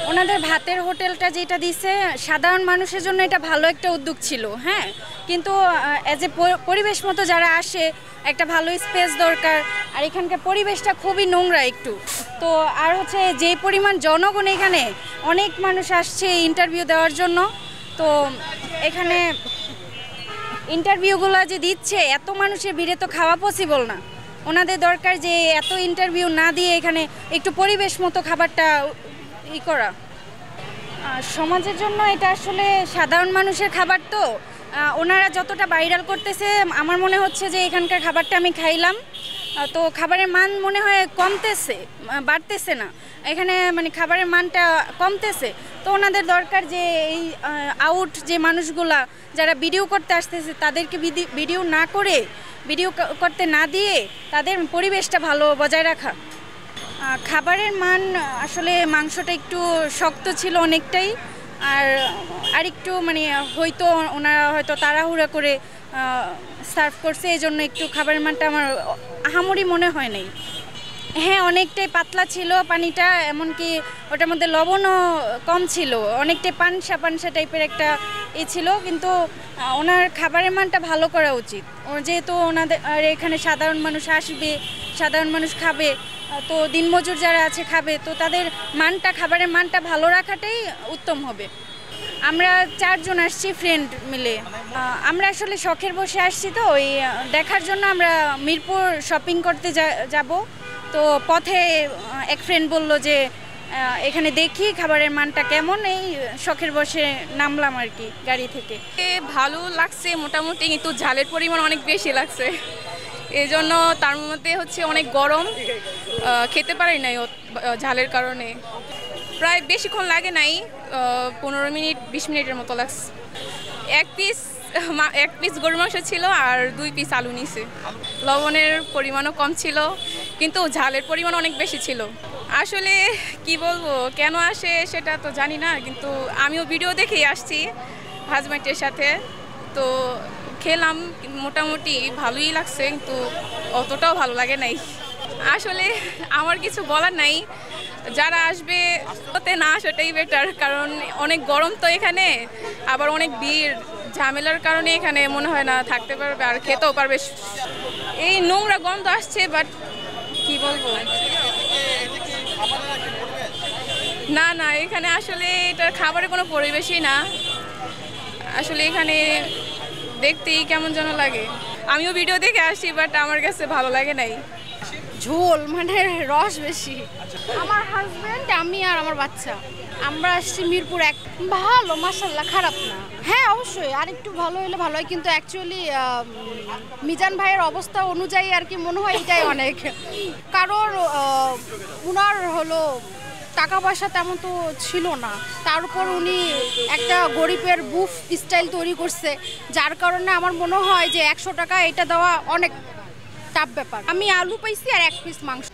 ওনাদের ভাতের হোটেলটা যেটা দিছে সাধারণ মানুষের জন্য এটা ভালো একটা উদ্যোগ ছিল, হ্যাঁ, কিন্তু এজ এ পরিবেশ মতো যারা আসে একটা ভালো স্পেস দরকার, আর এখানকার পরিবেশটা খুবই নোংরা একটু। তো আর হচ্ছে যেই পরিমাণ জনগণ, এখানে অনেক মানুষ আসছে ইন্টারভিউ দেওয়ার জন্য, তো এখানে ইন্টারভিউগুলো যে দিচ্ছে এত মানুষের ভিড়ে তো খাওয়া পসিবল না। ওনাদের দরকার যে এত ইন্টারভিউ না দিয়ে এখানে একটু পরিবেশ মতো খাবারটা করা। সমাজের জন্য এটা আসলে সাধারণ মানুষের খাবার, তো ওনারা যতটা ভাইরাল করতেছে আমার মনে হচ্ছে যে এখানকার খাবারটা আমি খাইলাম, তো খাবারের মান মনে হয় কমতেছে, বাড়তেছে না, এখানে মানে খাবারের মানটা কমতেছে। তো ওনাদের দরকার যে এই আউট যে মানুষগুলা যারা ভিডিও করতে আসতেছে তাদেরকে ভিডিও না করে, ভিডিও করতে না দিয়ে তাদের পরিবেশটা ভালো বজায় রাখা। খাবারের মান আসলে মাংসটা একটু শক্ত ছিল অনেকটাই, আর একটু মানে হয়তো ওনারা হয়তো তাড়াহুড়া করে সার্ভ করছে, এই জন্য একটু খাবারের মানটা আমার আহামরি মনে হয় নাই। হ্যাঁ, অনেকটাই পাতলা ছিল পানিটা, এমনকি ওটার মধ্যে লবণও কম ছিল, অনেকটাই পানসা পানসা টাইপের একটা ছিল, কিন্তু ওনার খাবারের মানটা ভালো করা উচিত, যেহেতু ওনাদের এখানে সাধারণ মানুষ আসবে, সাধারণ মানুষ খাবে, তো দিনমজুর যারা আছে খাবে, তো তাদের মানটা, খাবারের মানটা ভালো রাখাটাই উত্তম হবে। আমরা 4 জন আসছি ফ্রেন্ড মিলে, আমরা আসলে শখের বসে আসছি, তো ওই দেখার জন্য আমরা মিরপুর শপিং করতে যাব, তো পথে এক ফ্রেন্ড বলল যে এখানে দেখি খাবারের মানটা কেমন, এই শখের বসে নামলাম আর কি গাড়ি থেকে। ভালো লাগছে মোটামুটি, কিন্তু ঝালের পরিমাণ অনেক বেশি লাগছে, এই জন্য তার মধ্যে হচ্ছে অনেক গরম, খেতে পারি নাই ঝালের কারণে। প্রায় বেশিক্ষণ লাগে নাই, 15 মিনিট 20 মিনিটের মতো লাগছে। এক পিস গরুর মাংস ছিল আর 2 পিস আলু নিছে। লবণের পরিমাণও কম ছিল, কিন্তু ঝালের পরিমাণ অনেক বেশি ছিল। আসলে কি বলবো, কেন আসে সেটা তো জানি না, কিন্তু আমিও ভিডিও দেখেই আসছি হাজব্যান্ডের সাথে, তো খেলাম, মোটামুটি ভালোই লাগছে, কিন্তু অতটাও ভালো লাগে নাই। আসলে আমার কিছু বলার নাই, যারা আসবে ওতে না আসাটাই বেটার, কারণ অনেক গরম তো এখানে, আবার অনেক ভিড়, ঝামেলার কারণে এখানে মনে হয় না থাকতে পারবে আর খেতেও পারবে। এই নোংরা গন্ধ আসছে, বাট কি বলবো, না না, এখানে আসলে এটার খাবারের কোনো পরিবেশই না, আসলে এখানে দেখতেই কেমন যেন লাগে। আমিও ভিডিও দেখে আসছি, বাট আমার কাছে ভালো লাগে নাই। ঝোল মানে রস বেশি। আমার হাজব্যান্ড, আমি আর আমার বাচ্চা, আমরা আসছি মিরপুর 1। ভালো, মাশাআল্লাহ, খারাপ না। হ্যাঁ অবশ্যই আর একটু ভালো হলে ভালো হয়, কিন্তু অ্যাকচুয়ালি মিজান ভাইয়ের অবস্থা অনুযায়ী আর কি মনে হয় এটাই অনেক, কারণ উনার হলো টাকা পয়সা তেমন তো ছিল না, তার উপর উনি একটা গরিবের বুফ স্টাইল তৈরি করছে, যার কারণে আমার মনে হয় যে 100 টাকা এটা দেওয়া অনেক টাফ ব্যাপার। আমি আলু পাইছি আর 1 পিস মাংস।